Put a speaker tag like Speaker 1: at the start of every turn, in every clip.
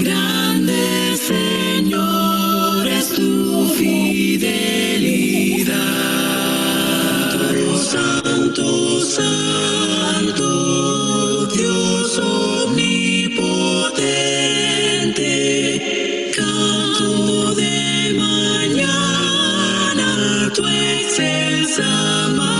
Speaker 1: Grande, Señor, es tu fidelidad. Santo, santo, Dios omnipotente, canto de mañana, tu excelsa majestad.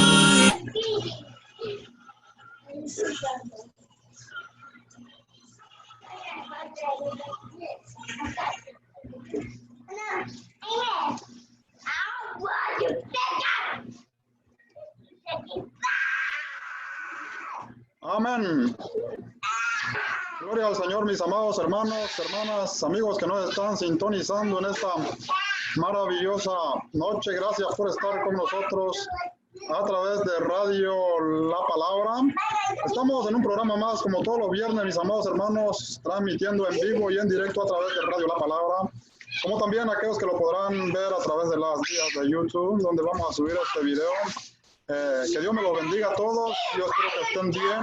Speaker 2: Amén. Gloria al Señor, mis amados hermanos, hermanas, amigos que nos están sintonizando en esta maravillosa noche. Gracias por estar con nosotros a través de Radio La Palabra. Estamos en un programa más, como todos los viernes, mis amados hermanos, transmitiendo en vivo y en directo a través de Radio La Palabra, como también aquellos que lo podrán ver a través de las vías de YouTube, donde vamos a subir este video. Que Dios me los bendiga a todos. Yo espero que estén bien,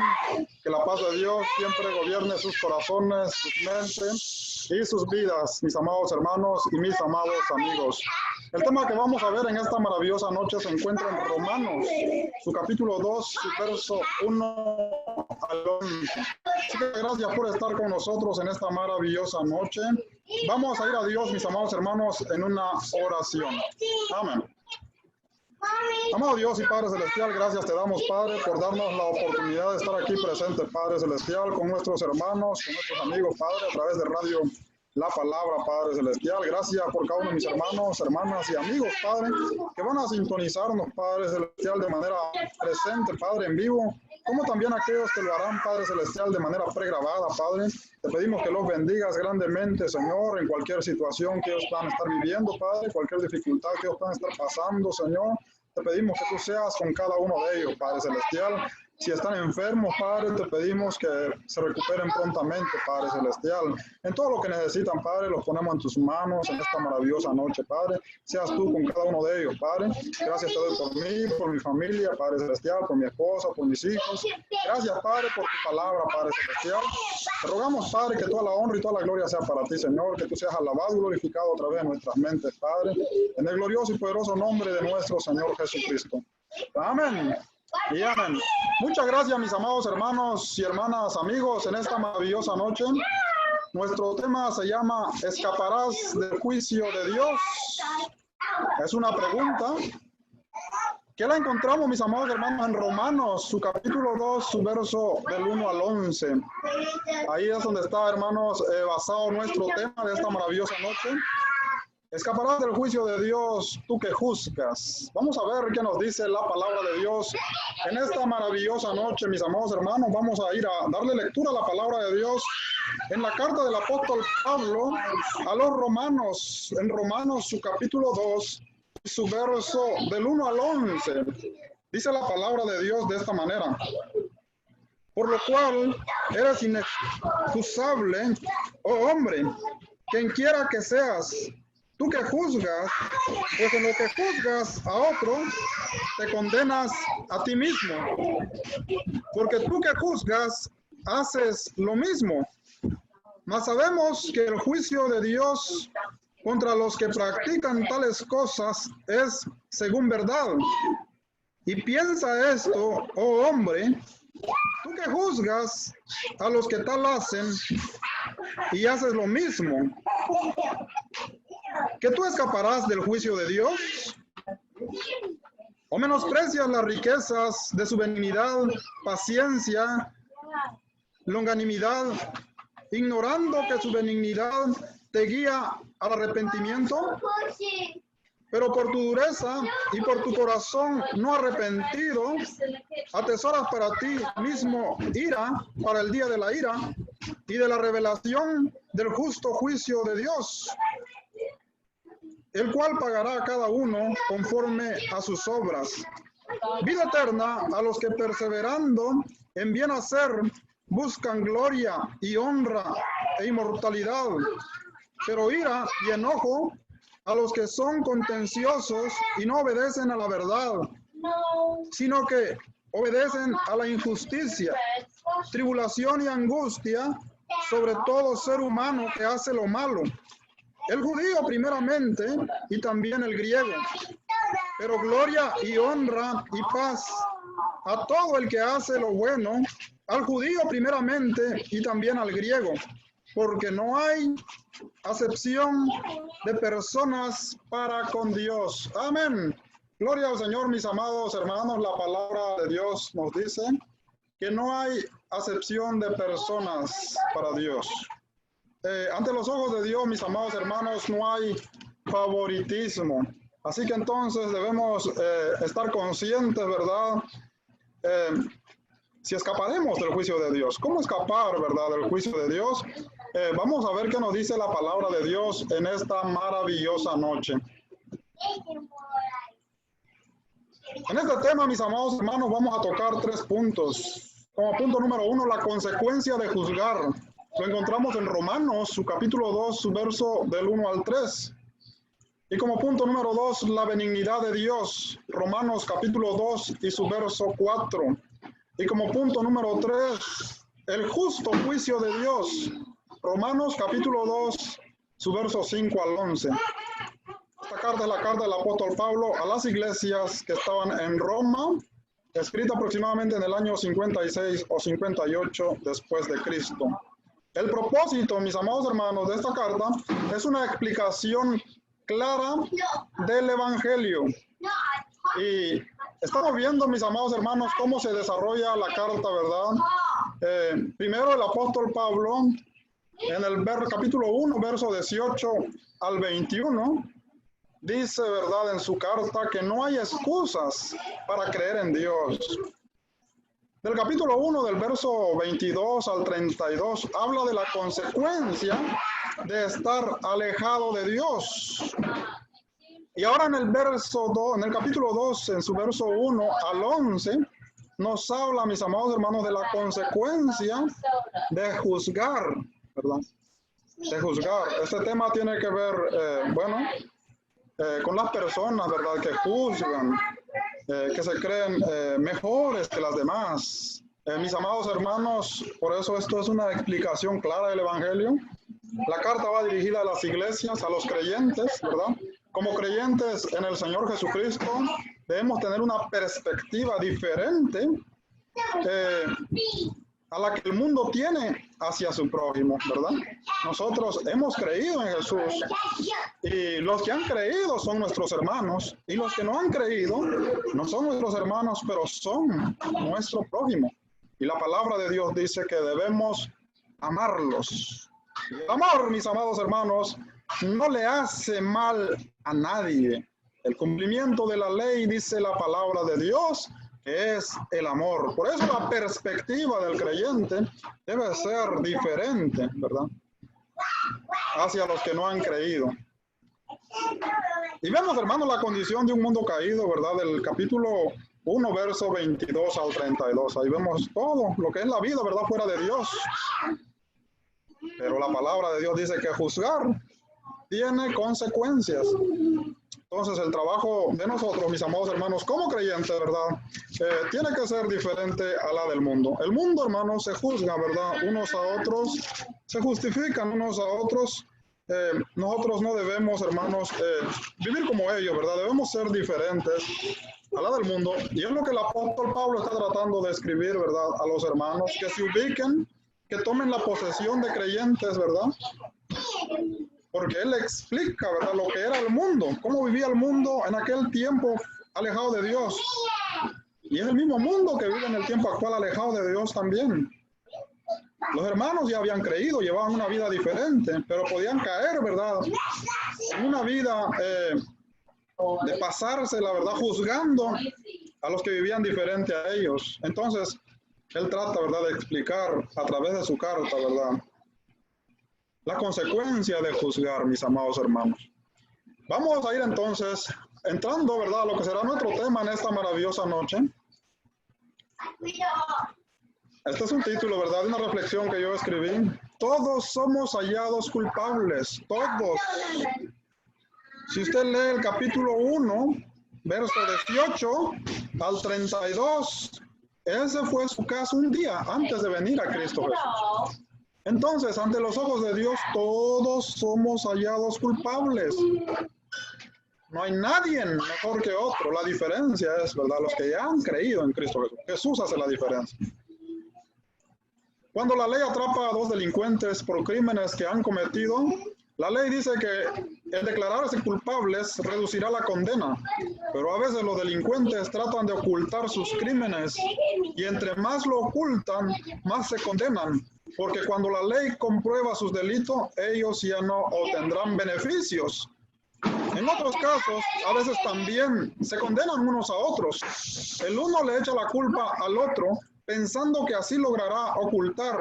Speaker 2: que la paz de Dios siempre gobierne sus corazones, sus mentes y sus vidas, mis amados hermanos y mis amados amigos. El tema que vamos a ver en esta maravillosa noche se encuentra en Romanos, su capítulo 2, su verso 1 al 11. Así que gracias por estar con nosotros en esta maravillosa noche. Vamos a ir a Dios, mis amados hermanos, en una oración. Amén. Amado Dios y Padre Celestial, gracias te damos, Padre, por darnos la oportunidad de estar aquí presente, Padre Celestial, con nuestros hermanos, con nuestros amigos, Padre, a través de Radio La Palabra, Padre Celestial. Gracias por cada uno de mis hermanos, hermanas y amigos, Padre, que van a sintonizarnos, Padre Celestial, de manera presente, Padre, en vivo, como también aquellos que lo harán, Padre Celestial, de manera pregrabada, Padre. Te pedimos que los bendigas grandemente, Señor, en cualquier situación que ellos puedan estar viviendo, Padre, cualquier dificultad que ellos puedan estar pasando, Señor. Te pedimos que tú seas con cada uno de ellos, Padre Celestial. Si están enfermos, Padre, te pedimos que se recuperen prontamente, Padre Celestial. En todo lo que necesitan, Padre, los ponemos en tus manos en esta maravillosa noche, Padre. Seas tú con cada uno de ellos, Padre. Gracias te doy por mí, por mi familia, Padre Celestial, por mi esposa, por mis hijos. Gracias, Padre, por tu palabra, Padre Celestial. Te rogamos, Padre, que toda la honra y toda la gloria sea para ti, Señor. Que tú seas alabado y glorificado a través de nuestras mentes, Padre. En el glorioso y poderoso nombre de nuestro Señor Jesucristo. Amén. Y amén. Muchas gracias, mis amados hermanos y hermanas, amigos, en esta maravillosa noche. Nuestro tema se llama ¿escaparás del juicio de Dios? Es una pregunta que la encontramos, mis amados hermanos, en Romanos, su capítulo 2, su verso del 1 al 11. Ahí es donde está, hermanos, basado nuestro tema de esta maravillosa noche. ¿Escaparás del juicio de Dios, tú que juzgas? Vamos a ver qué nos dice la palabra de Dios en esta maravillosa noche, mis amados hermanos. Vamos a ir a darle lectura a la palabra de Dios en la carta del apóstol Pablo a los romanos, en Romanos su capítulo 2, su verso del 1 al 11. Dice la palabra de Dios de esta manera: por lo cual eres inexcusable, oh hombre, quien quiera que seas, tú que juzgas, pues en lo que juzgas a otro, te condenas a ti mismo. Porque tú que juzgas, haces lo mismo. Mas sabemos que el juicio de Dios contra los que practican tales cosas es según verdad. Y piensa esto, oh hombre, tú que juzgas a los que tal hacen y haces lo mismo, ¿que tú escaparás del juicio de Dios? ¿O menosprecias las riquezas de su benignidad, paciencia, longanimidad, ignorando que su benignidad te guía al arrepentimiento? Pero por tu dureza y por tu corazón no arrepentido, atesoras para ti mismo ira para el día de la ira y de la revelación del justo juicio de Dios, el cual pagará a cada uno conforme a sus obras. Vida eterna a los que perseverando en bien hacer buscan gloria y honra e inmortalidad, pero ira y enojo a los que son contenciosos y no obedecen a la verdad, sino que obedecen a la injusticia, tribulación y angustia sobre todo ser humano que hace lo malo. El judío primeramente y también el griego. Pero gloria y honra y paz a todo el que hace lo bueno, al judío primeramente y también al griego, porque no hay acepción de personas para con Dios. Amén. Gloria al Señor, mis amados hermanos. La palabra de Dios nos dice que no hay acepción de personas para Dios. Ante los ojos de Dios, mis amados hermanos, no hay favoritismo. Así que entonces debemos estar conscientes, ¿verdad? Si escaparemos del juicio de Dios. ¿Cómo escapar, verdad, del juicio de Dios? Vamos a ver qué nos dice la palabra de Dios en esta maravillosa noche. En este tema, mis amados hermanos, vamos a tocar 3 puntos. Como punto número 1, la consecuencia de juzgar. Lo encontramos en Romanos, su capítulo 2, su verso del 1 al 3. Y como punto número 2, la benignidad de Dios. Romanos capítulo 2 y su verso 4. Y como punto número 3, el justo juicio de Dios. Romanos capítulo 2, su verso 5 al 11. Esta carta es la carta del apóstol Pablo a las iglesias que estaban en Roma, escrita aproximadamente en el año 56 o 58 después de Cristo. El propósito, mis amados hermanos, de esta carta es una explicación clara del Evangelio. Y estamos viendo, mis amados hermanos, cómo se desarrolla la carta, ¿verdad? Primero el apóstol Pablo, en el capítulo 1, verso 18 al 21, dice, ¿verdad?, en su carta que no hay excusas para creer en Dios. Del capítulo 1, del verso 22 al 32, habla de la consecuencia de estar alejado de Dios. Y ahora en el verso 2, en el capítulo 2, en su verso 1 al 11, nos habla, mis amados hermanos, de la consecuencia de juzgar, ¿verdad? De juzgar. Este tema tiene que ver, con las personas, ¿verdad?, que juzgan, que se creen mejores que las demás. Mis amados hermanos, por eso esto es una explicación clara del Evangelio. La carta va dirigida a las iglesias, a los creyentes, ¿verdad? Como creyentes en el Señor Jesucristo, debemos tener una perspectiva diferente a la que el mundo tiene hacia su prójimo, ¿verdad? Nosotros hemos creído en Jesús y los que han creído son nuestros hermanos y los que no han creído no son nuestros hermanos, pero son nuestro prójimo. Y la palabra de Dios dice que debemos amarlos. El amor, mis amados hermanos, no le hace mal a nadie. El cumplimiento de la ley, dice la palabra de Dios, es el amor. Por eso la perspectiva del creyente debe ser diferente, ¿verdad?, hacia los que no han creído. Y vemos, hermanos, la condición de un mundo caído, ¿verdad?, del capítulo 1, verso 22 al 32. Ahí vemos todo lo que es la vida, ¿verdad?, fuera de Dios. Pero la palabra de Dios dice que juzgar tiene consecuencias. Entonces, el trabajo de nosotros, mis amados hermanos, como creyentes, ¿verdad?, tiene que ser diferente a la del mundo. El mundo, hermanos, se juzga, ¿verdad?, unos a otros, se justifican unos a otros. Nosotros no debemos, hermanos, vivir como ellos, ¿verdad? Debemos ser diferentes a la del mundo. Y es lo que el apóstol Pablo está tratando de escribir, ¿verdad?, a los hermanos, que se ubiquen, que tomen la posesión de creyentes, ¿verdad? Porque él explica, ¿verdad?, lo que era el mundo, cómo vivía el mundo en aquel tiempo alejado de Dios. Y es el mismo mundo que vive en el tiempo actual alejado de Dios también. Los hermanos ya habían creído, llevaban una vida diferente, pero podían caer, ¿verdad?, en una vida de pasarse, la verdad, juzgando a los que vivían diferente a ellos. Entonces, él trata, ¿verdad?, de explicar a través de su carta, ¿verdad?, la consecuencia de juzgar, mis amados hermanos. Vamos a ir entonces entrando, ¿verdad?, a lo que será nuestro tema en esta maravillosa noche. Este es un título, ¿verdad?, de una reflexión que yo escribí. Todos somos hallados culpables, todos. Si usted lee el capítulo 1, verso 18 al 32, ese fue su caso un día antes de venir a Cristo Jesús. Entonces, ante los ojos de Dios, todos somos hallados culpables. No hay nadie mejor que otro. La diferencia es, ¿verdad?, los que ya han creído en Cristo Jesús. Jesús hace la diferencia. Cuando la ley atrapa a dos delincuentes por crímenes que han cometido, la ley dice que el declararse culpables reducirá la condena, pero a veces los delincuentes tratan de ocultar sus crímenes y entre más lo ocultan, más se condenan, porque cuando la ley comprueba sus delitos, ellos ya no obtendrán beneficios. En otros casos, a veces también se condenan unos a otros. El uno le echa la culpa al otro, pensando que así logrará ocultar.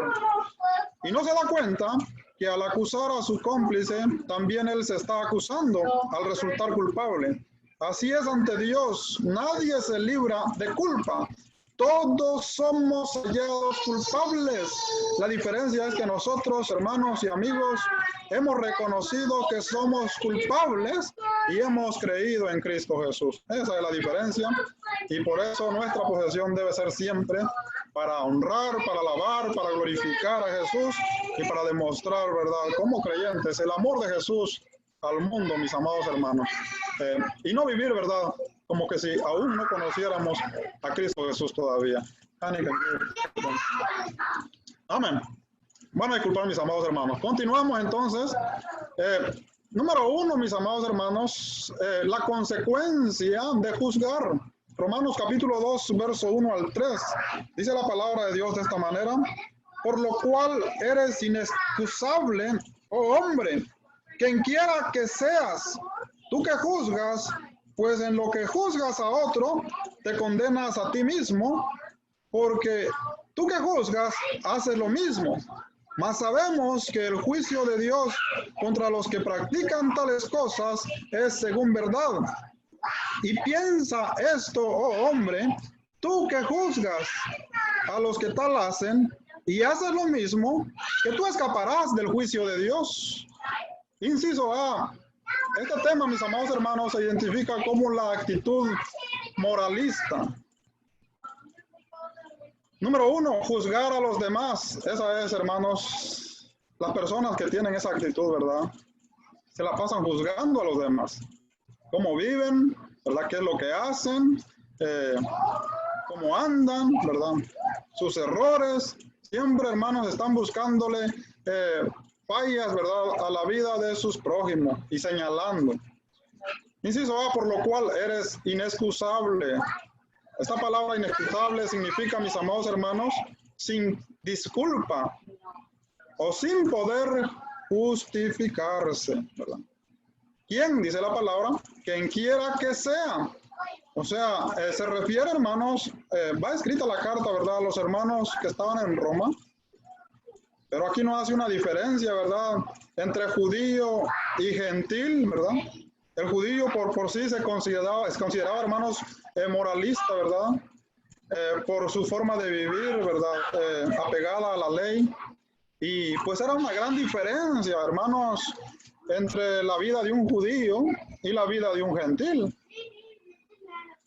Speaker 2: Y no se da cuenta que al acusar a su cómplice, también él se está acusando al resultar culpable. Así es ante Dios, nadie se libra de culpa. Todos somos hallados culpables. La diferencia es que nosotros, hermanos y amigos, hemos reconocido que somos culpables y hemos creído en Cristo Jesús. Esa es la diferencia. Y por eso nuestra posesión debe ser siempre para honrar, para alabar, para glorificar a Jesús y para demostrar, ¿verdad?, como creyentes, el amor de Jesús al mundo, mis amados hermanos. Y no vivir, ¿verdad?, como que si aún no conociéramos a Cristo Jesús todavía. Amén. Van a disculpar, mis amados hermanos. Continuamos entonces. Número 1, mis amados hermanos, la consecuencia de juzgar. Romanos capítulo 2, verso 1 al 3. Dice la palabra de Dios de esta manera: por lo cual eres inexcusable, oh hombre, quien quiera que seas, tú que juzgas, pues en lo que juzgas a otro, te condenas a ti mismo, porque tú que juzgas, haces lo mismo. Mas sabemos que el juicio de Dios contra los que practican tales cosas es según verdad. Y piensa esto, oh hombre, tú que juzgas a los que tal hacen y haces lo mismo, que tú escaparás del juicio de Dios. Inciso A. Este tema, mis amados hermanos, se identifica como la actitud moralista. Número 1, juzgar a los demás. Esa es, hermanos, las personas que tienen esa actitud, ¿verdad? Se la pasan juzgando a los demás. Cómo viven, ¿verdad? ¿Qué es lo que hacen? Cómo andan, ¿verdad? Sus errores. Siempre, hermanos, están buscándole fallas, ¿verdad?, a la vida de sus prójimos y señalando. Inciso A, por lo cual eres inexcusable. Esta palabra inexcusable significa, mis amados hermanos, sin disculpa o sin poder justificarse, ¿verdad? ¿Quién? Dice la palabra, quien quiera que sea. O sea, se refiere, hermanos, va escrita la carta, ¿verdad?, a los hermanos que estaban en Roma. Pero aquí no hace una diferencia, ¿verdad?, entre judío y gentil, ¿verdad? El judío por sí se consideraba, hermanos, moralista, ¿verdad? Por su forma de vivir, ¿verdad? Apegada a la ley. Y pues era una gran diferencia, hermanos, entre la vida de un judío y la vida de un gentil.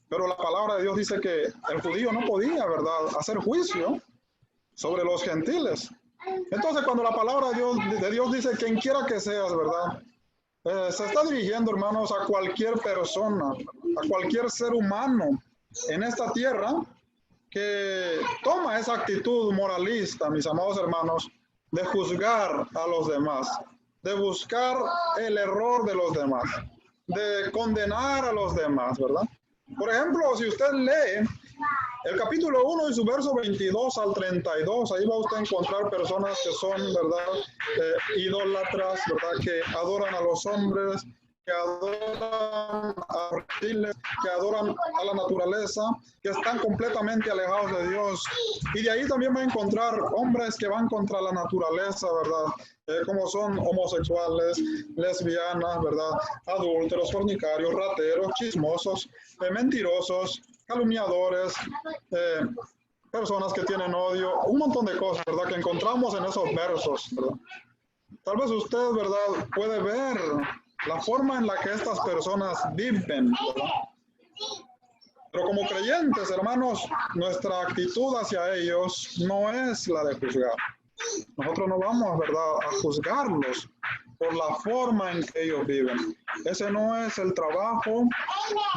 Speaker 2: Pero la palabra de Dios dice que el judío no podía, ¿verdad?, hacer juicio sobre los gentiles. Entonces, cuando la palabra de Dios dice quien quiera que seas, ¿verdad?, se está dirigiendo, hermanos, a cualquier persona, a cualquier ser humano en esta tierra que toma esa actitud moralista, mis amados hermanos, de juzgar a los demás, de buscar el error de los demás, de condenar a los demás, ¿verdad? Por ejemplo, si usted lee el capítulo 1 y su verso 22 al 32, ahí va usted a encontrar personas que son, ¿verdad?, idólatras, ¿verdad?, que adoran a los hombres, que adoran a los reptiles, que adoran a la naturaleza, que están completamente alejados de Dios. Y de ahí también va a encontrar hombres que van contra la naturaleza, ¿verdad?, como son homosexuales, lesbianas, ¿verdad?, adúlteros, fornicarios, rateros, chismosos, mentirosos, calumniadores, personas que tienen odio, un montón de cosas, ¿verdad?, que encontramos en esos versos, ¿verdad? Tal vez usted, ¿verdad?, puede ver la forma en la que estas personas viven, ¿verdad? Pero como creyentes, hermanos, nuestra actitud hacia ellos no es la de juzgar. Nosotros no vamos, ¿verdad?, a juzgarlos por la forma en que ellos viven. Ese no es el trabajo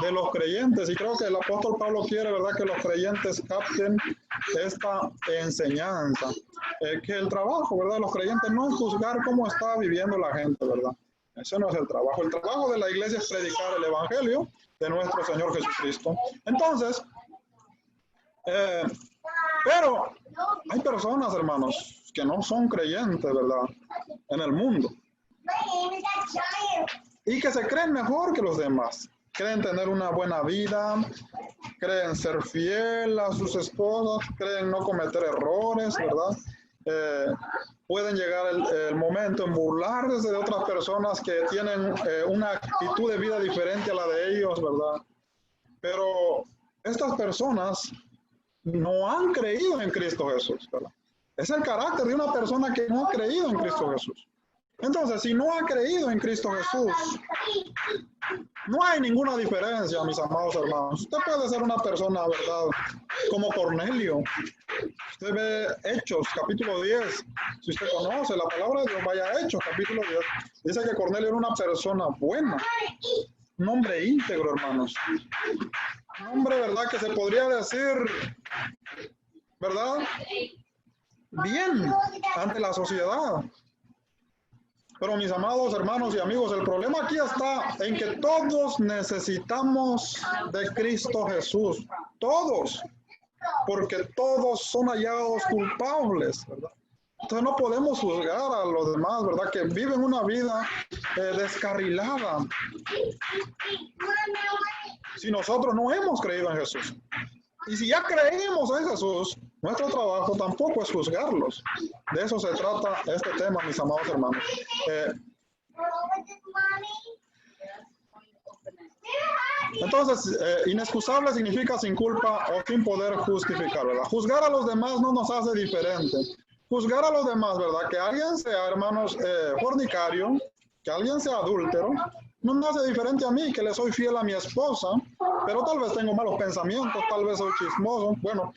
Speaker 2: de los creyentes. Y creo que el apóstol Pablo quiere, ¿verdad?, que los creyentes capten esta enseñanza. Que el trabajo, ¿verdad?, de los creyentes no es juzgar cómo está viviendo la gente, ¿verdad? Ese no es el trabajo. El trabajo de la iglesia es predicar el evangelio de nuestro Señor Jesucristo. Entonces, pero hay personas, hermanos, que no son creyentes, ¿verdad?, en el mundo. Y que se creen mejor que los demás. Creen tener una buena vida, creen ser fiel a sus esposas, creen no cometer errores, ¿verdad? Pueden llegar el momento en burlarse de otras personas que tienen una actitud de vida diferente a la de ellos, ¿verdad? Pero estas personas no han creído en Cristo Jesús, ¿verdad? Es el carácter de una persona que no ha creído en Cristo Jesús. Entonces, si no ha creído en Cristo Jesús, no hay ninguna diferencia, mis amados hermanos. Usted puede ser una persona, ¿verdad?, como Cornelio. Usted ve Hechos, capítulo 10. Si usted conoce la palabra de Dios, vaya a Hechos, capítulo 10. Dice que Cornelio era una persona buena. Un hombre íntegro, hermanos. Un hombre, ¿verdad?, que se podría decir, ¿verdad?, bien ante la sociedad. Pero mis amados hermanos y amigos, el problema aquí está en que todos necesitamos de Cristo Jesús. Todos. Porque todos son hallados culpables, ¿verdad? Entonces no podemos juzgar a los demás, ¿verdad?, que viven una vida descarrilada. Si nosotros no hemos creído en Jesús. Y si ya creímos en Jesús, nuestro trabajo tampoco es juzgarlos. De eso se trata este tema, mis amados hermanos. Entonces, inexcusable significa sin culpa o sin poder justificar, ¿verdad? Juzgar a los demás no nos hace diferente. Juzgar a los demás, ¿verdad? Que alguien sea, hermanos, fornicario, que alguien sea adúltero, no me hace diferente a mí, que le soy fiel a mi esposa, pero tal vez tengo malos pensamientos, tal vez soy chismoso. Bueno,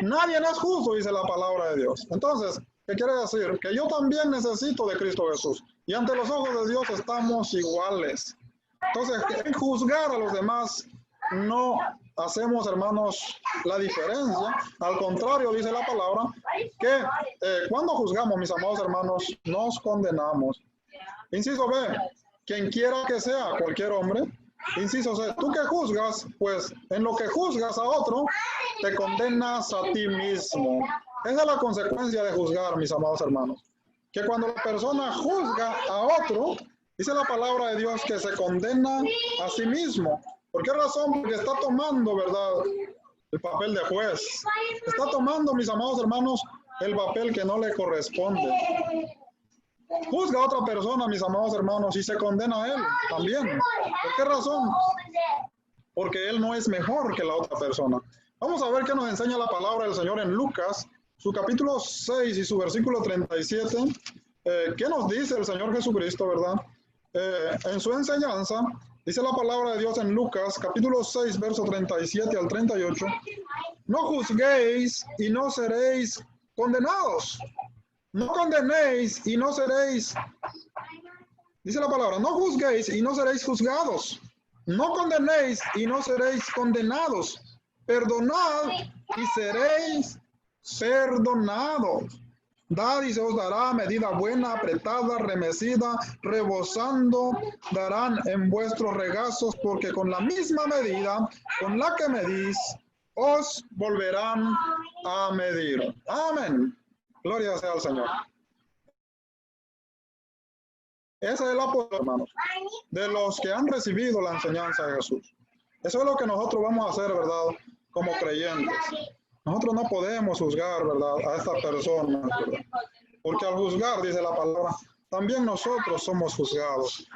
Speaker 2: nadie es justo, dice la palabra de Dios. Entonces, ¿qué quiere decir? Que yo también necesito de Cristo Jesús. Y ante los ojos de Dios estamos iguales. Entonces, en juzgar a los demás no hacemos, hermanos, la diferencia. Al contrario, dice la palabra, que cuando juzgamos, mis amados hermanos, nos condenamos. Inciso B, quien quiera que sea, cualquier hombre. Inciso C, tú que juzgas, pues en lo que juzgas a otro, te condenas a ti mismo. Esa es la consecuencia de juzgar, mis amados hermanos. Que cuando la persona juzga a otro, dice la palabra de Dios que se condena a sí mismo. ¿Por qué razón? Porque está tomando, ¿verdad?, el papel de juez. Está tomando, mis amados hermanos, el papel que no le corresponde. Juzga a otra persona, mis amados hermanos, y se condena a él también. ¿Por qué razón? Porque él no es mejor que la otra persona. Vamos a ver qué nos enseña la palabra del Señor en Lucas, su capítulo 6 y su versículo 37. ¿Qué nos dice el Señor Jesucristo, verdad? En su enseñanza, dice la palabra de Dios en Lucas, capítulo 6, verso 37 al 38. No juzguéis y no seréis condenados. No condenéis y no seréis, dice la palabra, no juzguéis y no seréis juzgados. No condenéis y no seréis condenados. Perdonad y seréis perdonados. Dad y se os dará medida buena, apretada, remecida, rebosando, darán en vuestros regazos, porque con la misma medida con la que medís, os volverán a medir. Amén. Gloria sea al Señor. Ese es el apóstol, hermanos, de los que han recibido la enseñanza de Jesús. Eso es lo que nosotros vamos a hacer, ¿verdad?, como creyentes. Nosotros no podemos juzgar, ¿verdad?, a estas personas, ¿verdad? Porque al juzgar, dice la palabra, también nosotros somos juzgados.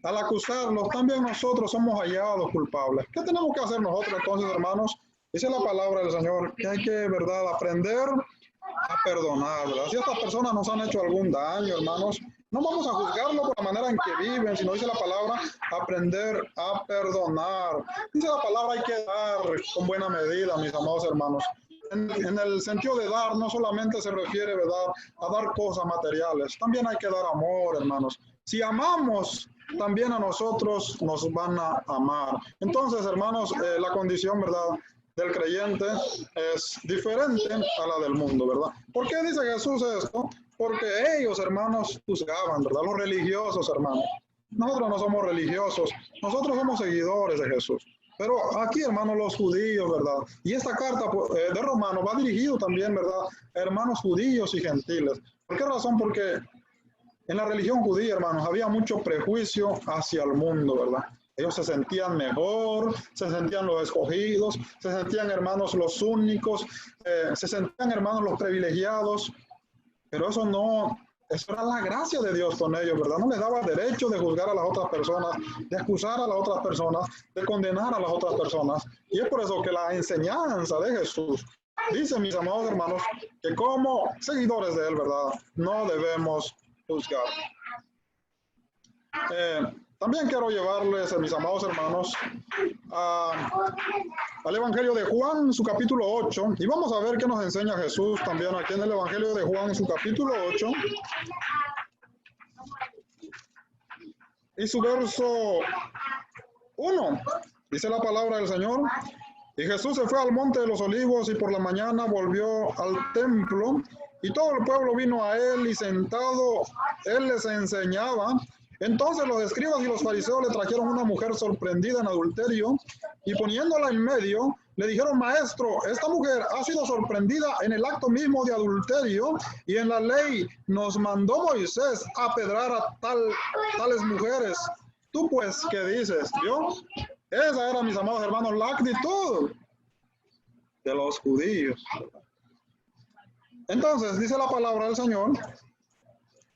Speaker 2: Al acusarlos, también nosotros somos hallados culpables. ¿Qué tenemos que hacer nosotros entonces, hermanos? Dice la palabra del Señor que hay que, ¿verdad?, aprender a perdonar, ¿verdad? Si estas personas nos han hecho algún daño, hermanos, no vamos a juzgarlo por la manera en que viven, sino dice la palabra, aprender a perdonar. Dice la palabra, hay que dar con buena medida, mis amados hermanos. en el sentido de dar, no solamente se refiere, ¿verdad?, a dar cosas materiales. También hay que dar amor, hermanos. Si amamos, también a nosotros nos van a amar. Entonces, hermanos, la condición, ¿verdad?, del creyente es diferente a la del mundo, ¿verdad? ¿Por qué dice Jesús esto? Porque ellos, hermanos, juzgaban, ¿verdad? Los religiosos, hermanos. Nosotros no somos religiosos, nosotros somos seguidores de Jesús. Pero aquí, hermanos, los judíos, ¿verdad? Y esta carta de Romanos va dirigido también, ¿verdad?, a hermanos judíos y gentiles. ¿Por qué razón? Porque en la religión judía, hermanos, había mucho prejuicio hacia el mundo, ¿verdad? Ellos se sentían mejor, se sentían los escogidos, se sentían, hermanos, los únicos, se sentían, hermanos, los privilegiados. Pero eso no, eso era la gracia de Dios con ellos, ¿verdad? No les daba derecho de juzgar a las otras personas, de acusar a las otras personas, de condenar a las otras personas. Y es por eso que la enseñanza de Jesús dice, mis amados hermanos, que como seguidores de Él, ¿verdad?, no debemos juzgar. También quiero llevarles, mis amados hermanos, al Evangelio de Juan, su capítulo 8, y vamos a ver qué nos enseña Jesús también aquí en el Evangelio de Juan, su capítulo 8, y su verso 1. Dice la palabra del Señor: y Jesús se fue al monte de los olivos y por la mañana volvió al templo, y todo el pueblo vino a él, y sentado él les enseñaba. Entonces los escribas y los fariseos le trajeron una mujer sorprendida en adulterio, y poniéndola en medio, le dijeron: maestro, esta mujer ha sido sorprendida en el acto mismo de adulterio, y en la ley nos mandó Moisés apedrar a tales mujeres. Tú pues, ¿qué dices? ¿Vio? Esa era, mis amados hermanos, la actitud de los judíos. Entonces, dice la palabra del Señor,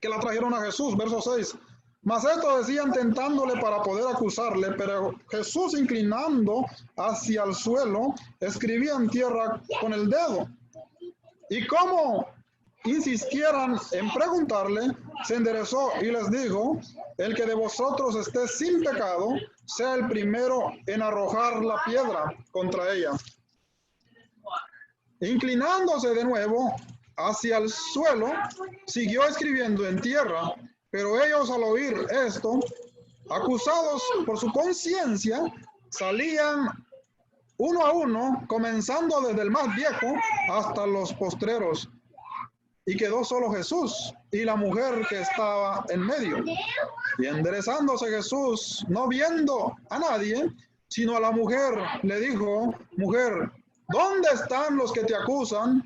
Speaker 2: que la trajeron a Jesús, verso 6. Mas esto decían tentándole para poder acusarle, pero Jesús, inclinando hacia el suelo, escribía en tierra con el dedo. Y como insistieran en preguntarle, se enderezó y les dijo: el que de vosotros esté sin pecado, sea el primero en arrojar la piedra contra ella. Inclinándose de nuevo hacia el suelo, siguió escribiendo en tierra. Pero ellos, al oír esto, acusados por su conciencia, salían uno a uno, comenzando desde el más viejo hasta los postreros. Y quedó solo Jesús y la mujer que estaba en medio. Y enderezándose Jesús, no viendo a nadie, sino a la mujer, le dijo: mujer, ¿dónde están los que te acusan?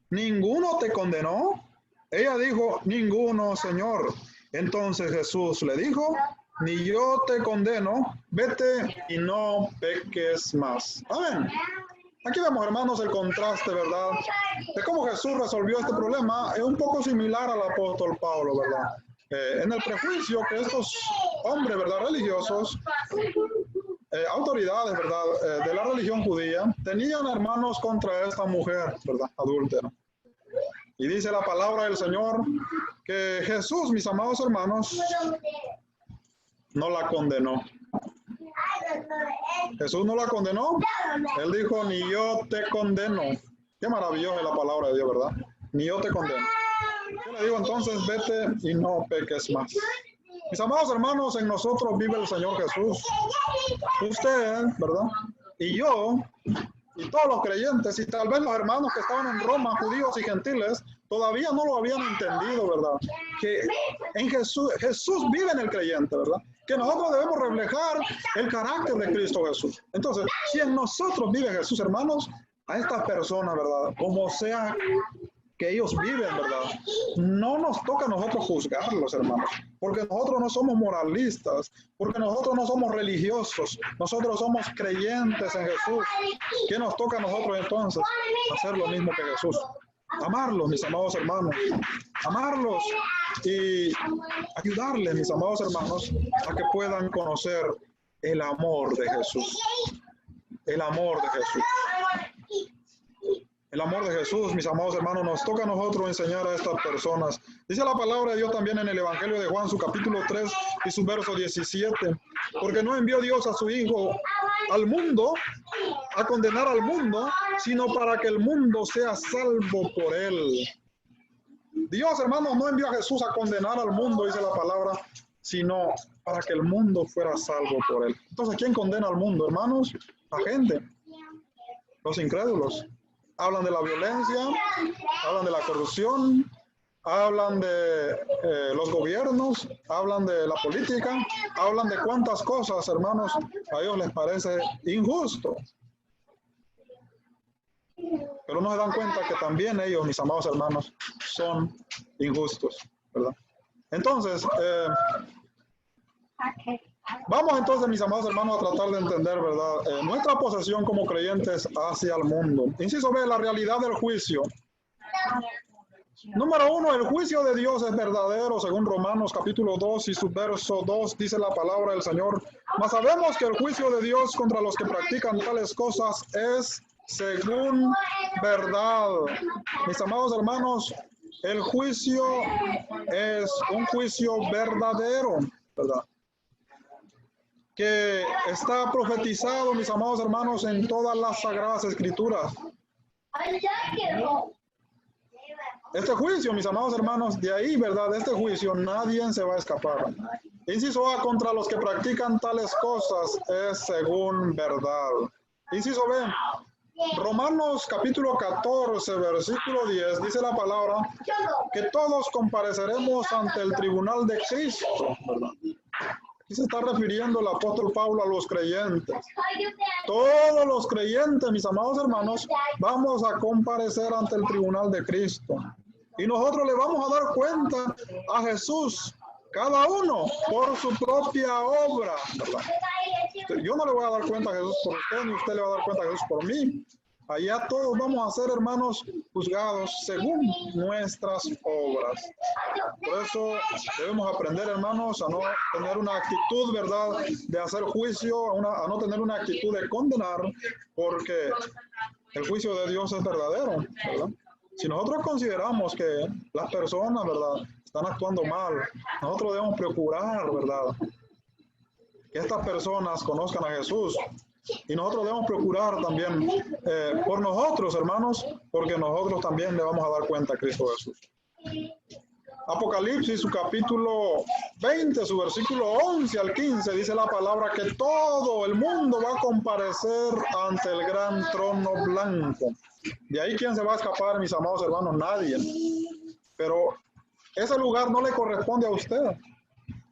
Speaker 2: ¿Ninguno te condenó? Ella dijo: ninguno, Señor. Entonces Jesús le dijo: ni yo te condeno, vete y no peques más. Amén. Aquí vemos, hermanos, el contraste, ¿verdad?, de cómo Jesús resolvió este problema. Es un poco similar al apóstol Pablo, ¿verdad? En el prejuicio que estos hombres, ¿verdad?, religiosos, autoridades, ¿verdad?, de la religión judía, tenían, hermanos, contra esta mujer, ¿verdad?, adúltera. Y dice la palabra del Señor que Jesús, mis amados hermanos, no la condenó. Jesús no la condenó. Él dijo: ni yo te condeno. Qué maravillosa es la palabra de Dios, ¿verdad? Ni yo te condeno. Yo le digo entonces: vete y no peques más. Mis amados hermanos, en nosotros vive el Señor Jesús. Usted, ¿verdad?, y yo, y todos los creyentes, y tal vez los hermanos que estaban en Roma, judíos y gentiles, todavía no lo habían entendido, ¿verdad? Que en Jesús vive en el creyente, ¿verdad? Que nosotros debemos reflejar el carácter de Cristo Jesús. Entonces, si en nosotros vive Jesús, hermanos, a estas personas, ¿verdad?, como sea que ellos viven, ¿verdad?, no nos toca a nosotros juzgarlos, hermanos, porque nosotros no somos moralistas, porque nosotros no somos religiosos, nosotros somos creyentes en Jesús. ¿Qué nos toca a nosotros entonces? Hacer lo mismo que Jesús. Amarlos, mis amados hermanos, amarlos y ayudarles, mis amados hermanos, a que puedan conocer el amor de Jesús. El amor de Jesús. El amor de Jesús, mis amados hermanos, nos toca a nosotros enseñar a estas personas. Dice la palabra de Dios también en el Evangelio de Juan, su capítulo 3 y su verso 17. Porque no envió Dios a su Hijo al mundo, a condenar al mundo, sino para que el mundo sea salvo por él. Dios, hermanos, no envió a Jesús a condenar al mundo, dice la palabra, sino para que el mundo fuera salvo por él. Entonces, ¿quién condena al mundo, hermanos? La gente, los incrédulos. Hablan de la violencia, hablan de la corrupción, hablan de los gobiernos, hablan de la política, hablan de cuántas cosas, hermanos, a ellos les parece injusto. Pero no se dan cuenta que también ellos, mis amados hermanos, son injustos, ¿verdad? Entonces, vamos entonces, mis amados hermanos, a tratar de entender, ¿verdad? Nuestra posesión como creyentes hacia el mundo. Inciso B, la realidad del juicio. Número 1, el juicio de Dios es verdadero, según Romanos capítulo 2 y su verso 2, dice la palabra del Señor. Mas sabemos que el juicio de Dios contra los que practican tales cosas es según verdad. Mis amados hermanos, el juicio es un juicio verdadero, ¿verdad? Que está profetizado, mis amados hermanos, en todas las sagradas escrituras. Este juicio, mis amados hermanos, de ahí, ¿verdad? De este juicio nadie se va a escapar. Inciso A, contra los que practican tales cosas es según verdad. Inciso B, Romanos capítulo 14, versículo 10, dice la palabra que todos compareceremos ante el tribunal de Cristo, ¿verdad? Aquí se está refiriendo el apóstol Pablo a los creyentes. Todos los creyentes, mis amados hermanos, vamos a comparecer ante el tribunal de Cristo. Y nosotros le vamos a dar cuenta a Jesús, cada uno por su propia obra, ¿verdad? Yo no le voy a dar cuenta a Jesús por usted, ni usted le va a dar cuenta a Jesús por mí. Allá todos vamos a ser, hermanos, juzgados según nuestras obras. Por eso debemos aprender, hermanos, a no tener una actitud, ¿verdad?, de hacer juicio, a no tener una actitud de condenar, porque el juicio de Dios es verdadero, ¿verdad? Si nosotros consideramos que las personas, ¿verdad?, están actuando mal, nosotros debemos procurar, ¿verdad?, que estas personas conozcan a Jesús. Y nosotros debemos procurar también por nosotros, hermanos, porque nosotros también le vamos a dar cuenta a Cristo Jesús. Apocalipsis, su capítulo 20, su versículo 11 al 15, dice la palabra que todo el mundo va a comparecer ante el gran trono blanco. De ahí, ¿quién se va a escapar, mis amados hermanos? Nadie. Pero ese lugar no le corresponde a usted.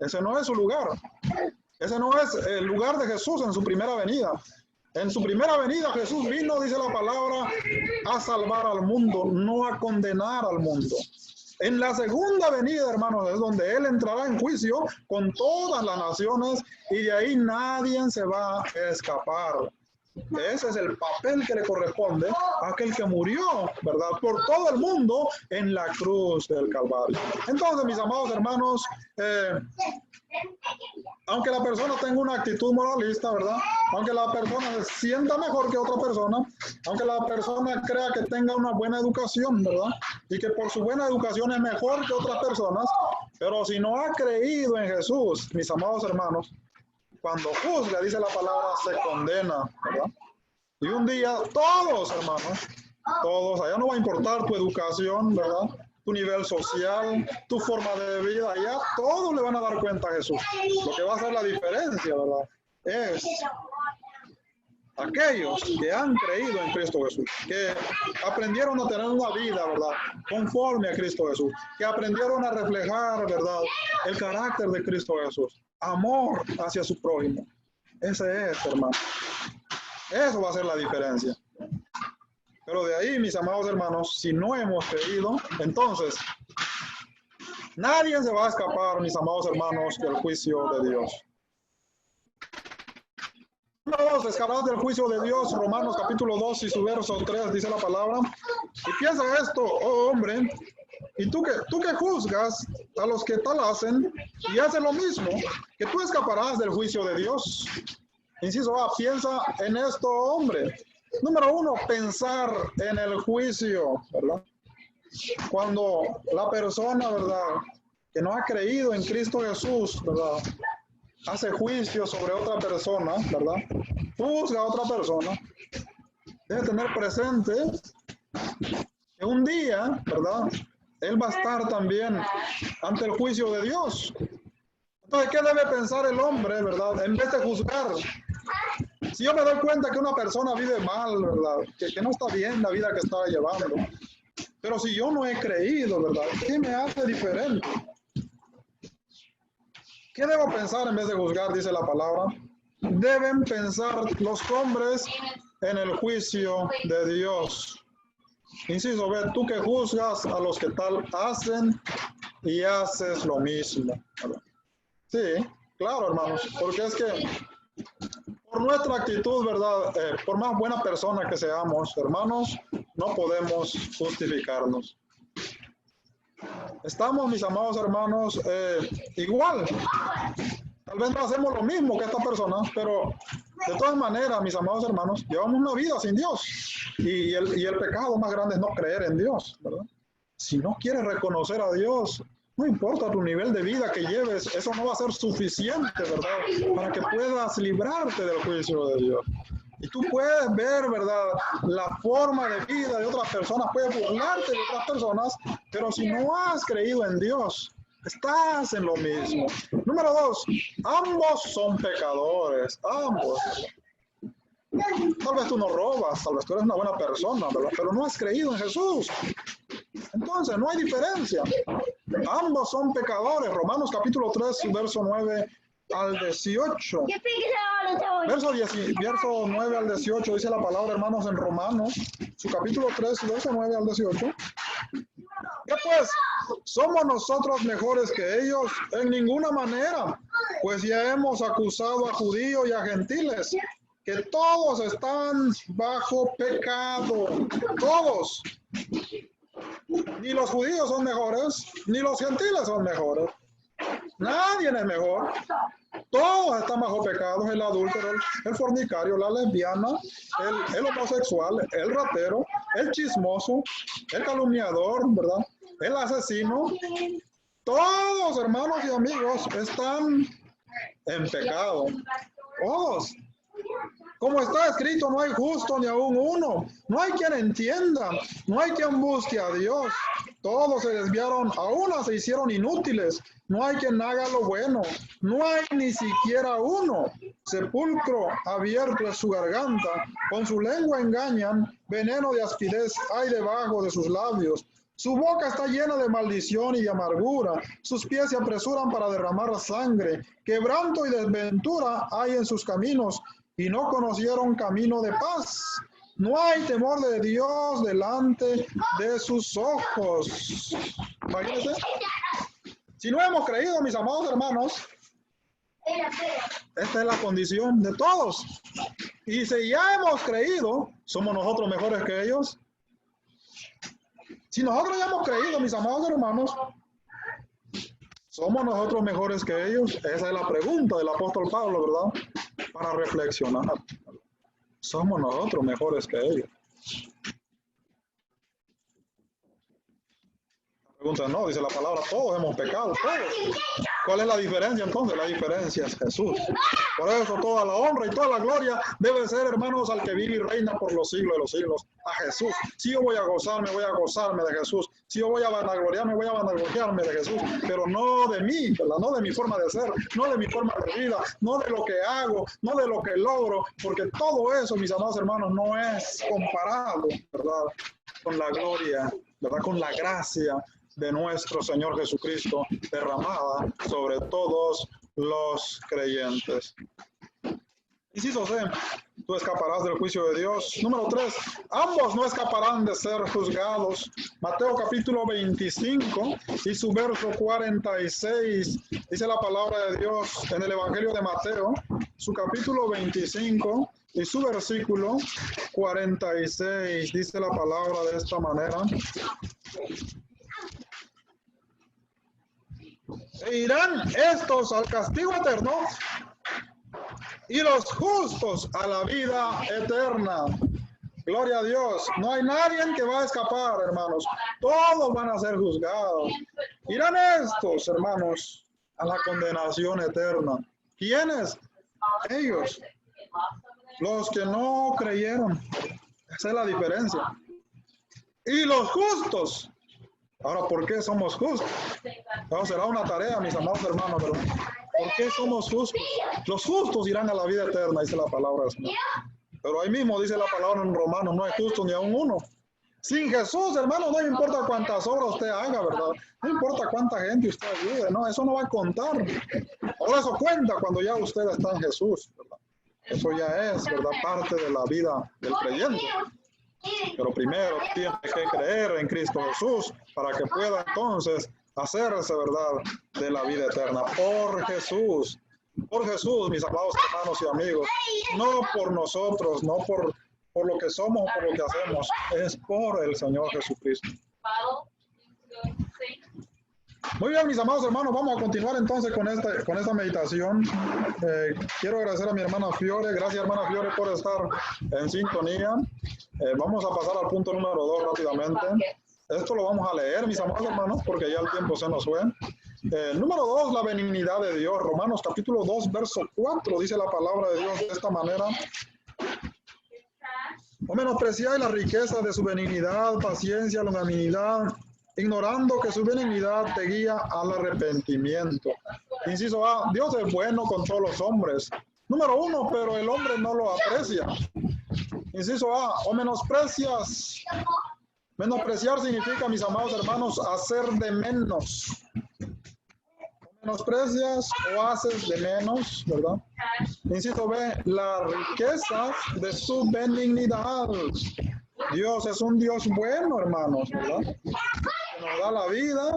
Speaker 2: Ese no es su lugar. Ese no es el lugar de Jesús en su primera venida. En su primera venida Jesús vino, dice la palabra, a salvar al mundo, no a condenar al mundo. En la segunda venida, hermanos, es donde Él entrará en juicio con todas las naciones y de ahí nadie se va a escapar. Ese es el papel que le corresponde a aquel que murió, ¿verdad?, por todo el mundo en la cruz del Calvario. Entonces, mis amados hermanos, aunque la persona tenga una actitud moralista, ¿verdad?, aunque la persona se sienta mejor que otra persona, aunque la persona crea que tenga una buena educación, ¿verdad?, y que por su buena educación es mejor que otras personas, pero si no ha creído en Jesús, mis amados hermanos, cuando juzga, dice la palabra, se condena, ¿verdad? Y un día todos, hermanos, todos, allá no va a importar tu educación, ¿verdad?, tu nivel social, tu forma de vida, allá todos le van a dar cuenta a Jesús. Lo que va a hacer la diferencia, ¿verdad?, es aquellos que han creído en Cristo Jesús, que aprendieron a tener una vida, ¿verdad?, conforme a Cristo Jesús, que aprendieron a reflejar, ¿verdad?, el carácter de Cristo Jesús, amor hacia su prójimo. Ese es, hermano. Eso va a ser la diferencia. Pero de ahí, mis amados hermanos, si no hemos creído, entonces nadie se va a escapar, mis amados hermanos, del juicio de Dios. No escaparás del juicio de Dios. Romanos capítulo 2 y su verso 3 dice la palabra. Y piensa esto, oh hombre, y tú que juzgas a los que tal hacen y hacen lo mismo, que tú escaparás del juicio de Dios. Inciso A, piensa en esto, hombre. Número 1, pensar en el juicio, ¿verdad? Cuando la persona, ¿verdad?, que no ha creído en Cristo Jesús, ¿verdad?, hace juicio sobre otra persona, ¿verdad?, juzga a otra persona, debe tener presente que un día, ¿verdad? Él va a estar también ante el juicio de Dios. Entonces, ¿qué debe pensar el hombre, verdad? En vez de juzgar. Si yo me doy cuenta que una persona vive mal, ¿verdad? Que no está bien la vida que está llevando. Pero si yo no he creído, ¿verdad? ¿Qué me hace diferente? ¿Qué debo pensar en vez de juzgar? Dice la palabra. Deben pensar los hombres en el juicio de Dios. Inciso B, tú que juzgas a los que tal hacen y haces lo mismo. Sí, claro, hermanos, porque es que por nuestra actitud, ¿verdad? Por más buena persona que seamos, hermanos, no podemos justificarnos. Estamos, mis amados hermanos, igual. Tal vez no hacemos lo mismo que estas personas, pero de todas maneras, mis amados hermanos, llevamos una vida sin Dios. Y el pecado más grande es no creer en Dios, ¿verdad? Si no quieres reconocer a Dios, no importa tu nivel de vida que lleves, eso no va a ser suficiente, ¿verdad? Para que puedas librarte del juicio de Dios. Y tú puedes ver, ¿verdad?, la forma de vida de otras personas, puedes burlarte de otras personas, pero si no has creído en Dios, estás en lo mismo. Número 2, ambos son pecadores, ambos. Tal vez tú no robas, tal vez tú eres una buena persona, ¿verdad? Pero no has creído en Jesús. Entonces, no hay diferencia. Ambos son pecadores. Romanos capítulo 3, verso 9 al 18. Verso 9 al 18 dice la palabra, hermanos, en Romanos, su capítulo 3, verso 9 al 18. ¿Qué pues? ¿Somos nosotros mejores que ellos? En ninguna manera, pues ya hemos acusado a judíos y a gentiles, que todos están bajo pecado, todos. Ni los judíos son mejores, ni los gentiles son mejores. Nadie es mejor. Todos están bajo pecado: el adúltero, el fornicario, la lesbiana, el homosexual, el ratero, el chismoso, el calumniador, ¿verdad?, el asesino. Todos, hermanos y amigos, están en pecado. Todos. Como está escrito, no hay justo ni aún uno. No hay quien entienda, no hay quien busque a Dios. Todos se desviaron, a una se hicieron inútiles. No hay quien haga lo bueno, no hay ni siquiera uno. Sepulcro abierto es su garganta, con su lengua engañan, veneno de aspidez hay debajo de sus labios. Su boca está llena de maldición y de amargura, sus pies se apresuran para derramar sangre. Quebranto y desventura hay en sus caminos, y no conocieron camino de paz. No hay temor de Dios delante de sus ojos. Imagínense. Si no hemos creído, mis amados hermanos, esta es la condición de todos. Y si ya hemos creído, ¿somos nosotros mejores que ellos? Si nosotros ya hemos creído, mis amados hermanos, ¿somos nosotros mejores que ellos? Esa es la pregunta del apóstol Pablo, ¿verdad? Para reflexionar. ¿Somos nosotros mejores que ellos? Pregunta, no, dice la palabra, todos hemos pecado, todos. ¿Cuál es la diferencia entonces? La diferencia es Jesús. Por eso toda la honra y toda la gloria debe ser, hermanos, al que vive y reina por los siglos de los siglos, a Jesús. Si yo voy a gozarme de Jesús. Si yo voy a vanagloriarme, voy a vanagloriarme de Jesús. Pero no de mí, ¿verdad? No de mi forma de ser, no de mi forma de vida, no de lo que hago, no de lo que logro, porque todo eso, mis amados hermanos, no es comparado, ¿verdad?, con la gloria, ¿verdad?, con la gracia de nuestro Señor Jesucristo derramada sobre todos los creyentes. Inciso C, tú escaparás del juicio de Dios. Número 3, ambos no escaparán de ser juzgados. Mateo capítulo 25 y su verso 46, dice la palabra de Dios en el Evangelio de Mateo, su capítulo 25 y su versículo 46, dice la palabra de esta manera: e irán estos al castigo eterno y los justos a la vida eterna. Gloria a Dios. No hay nadie que va a escapar, hermanos. Todos van a ser juzgados. Irán estos, hermanos, a la condenación eterna. ¿Quiénes? Ellos. Los que no creyeron Esa es la diferencia. Y los justos. Ahora, ¿por qué somos justos? Bueno, será una tarea, mis amados hermanos, ¿verdad? ¿Por qué somos justos? Los justos irán a la vida eterna, dice la palabra del Señor. Pero ahí mismo dice la palabra en Romanos, no es justo ni aún uno. Sin Jesús, hermano, no importa cuántas obras usted haga, ¿verdad? No importa cuánta gente usted ayude, no, eso no va a contar. Ahora eso cuenta cuando ya usted está en Jesús, ¿verdad? Eso ya es, ¿verdad? Parte de la vida del creyente. Pero primero tiene que creer en Cristo Jesús para que pueda entonces hacerse, ¿verdad?, de la vida eterna. Por Jesús, mis amados hermanos y amigos. No por nosotros, no por lo que somos o por lo que hacemos. Es por el Señor Jesucristo. Muy bien, mis amados hermanos, vamos a continuar entonces con esta meditación. Quiero agradecer a mi hermana Fiore. Gracias, hermana Fiore, por estar en sintonía. Vamos a pasar al punto número 2 rápidamente. Esto lo vamos a leer, mis amados hermanos, porque ya el tiempo se nos fue. Número 2, la benignidad de Dios. Romanos capítulo 2, verso 4, dice la palabra de Dios de esta manera. No menospreciáis la riqueza de su benignidad, paciencia, longanimidad, ignorando que su benignidad te guía al arrepentimiento. Inciso A, Dios es bueno con todos los hombres. Número 1, pero el hombre no lo aprecia. Inciso A, o menosprecias. Menospreciar significa, mis amados hermanos, hacer de menos. O menosprecias o haces de menos, ¿verdad? Inciso B, la riqueza de su benignidad. Dios es un Dios bueno, hermanos, ¿verdad? Que nos da la vida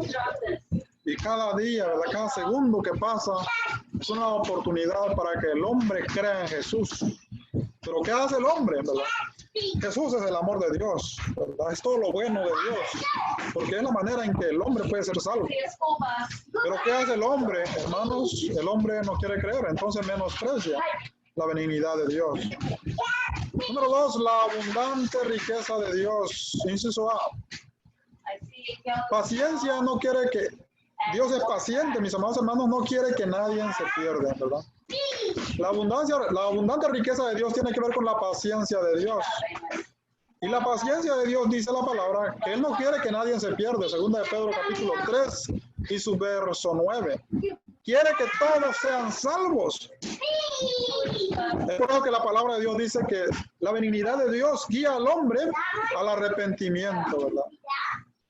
Speaker 2: y cada día, ¿verdad? Cada segundo que pasa es una oportunidad para que el hombre crea en Jesús. Pero ¿qué hace el hombre, verdad? Jesús es el amor de Dios, ¿verdad? Es todo lo bueno de Dios, porque es la manera en que el hombre puede ser salvo. Pero ¿qué hace el hombre, hermanos? El hombre no quiere creer, entonces menosprecia la benignidad de Dios. Número 2, la abundante riqueza de Dios. Inciso A. Paciencia no quiere que... Dios es paciente, mis amados hermanos, no quiere que nadie se pierda, ¿verdad? La abundante riqueza de Dios tiene que ver con la paciencia de Dios. Y la paciencia de Dios dice la palabra que Él no quiere que nadie se pierda. Segunda de Pedro capítulo 3 y su verso 9. Quiere que todos sean salvos. Es por eso que la palabra de Dios dice que la benignidad de Dios guía al hombre al arrepentimiento, ¿verdad?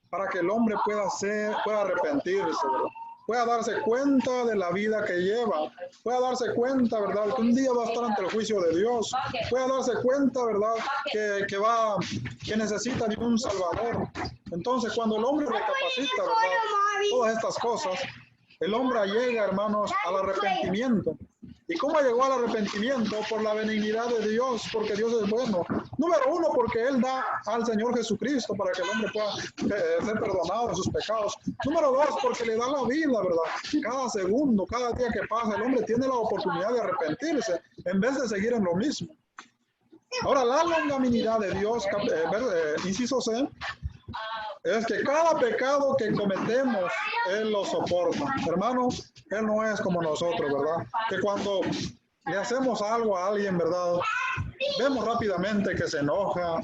Speaker 2: Para que el hombre pueda arrepentirse, ¿verdad? Pueda darse cuenta de la vida que lleva, pueda darse cuenta, ¿verdad?, que un día va a estar ante el juicio de Dios, pueda darse cuenta, ¿verdad?, que necesita de un Salvador. Entonces, cuando el hombre recapacita, ¿verdad?, todas estas cosas, el hombre llega, hermanos, al arrepentimiento. ¿Y cómo llegó al arrepentimiento? Por la benignidad de Dios, porque Dios es bueno. Número 1, porque Él da al Señor Jesucristo para que el hombre pueda ser perdonado de sus pecados. Número 2, porque le da la vida, ¿verdad? Cada segundo, cada día que pasa, el hombre tiene la oportunidad de arrepentirse en vez de seguir en lo mismo. Ahora, la longanimidad de Dios, inciso C, es que cada pecado que cometemos, Él lo soporta. Hermanos, Él no es como nosotros, ¿verdad? Que cuando le hacemos algo a alguien, ¿verdad?, vemos rápidamente que se enoja.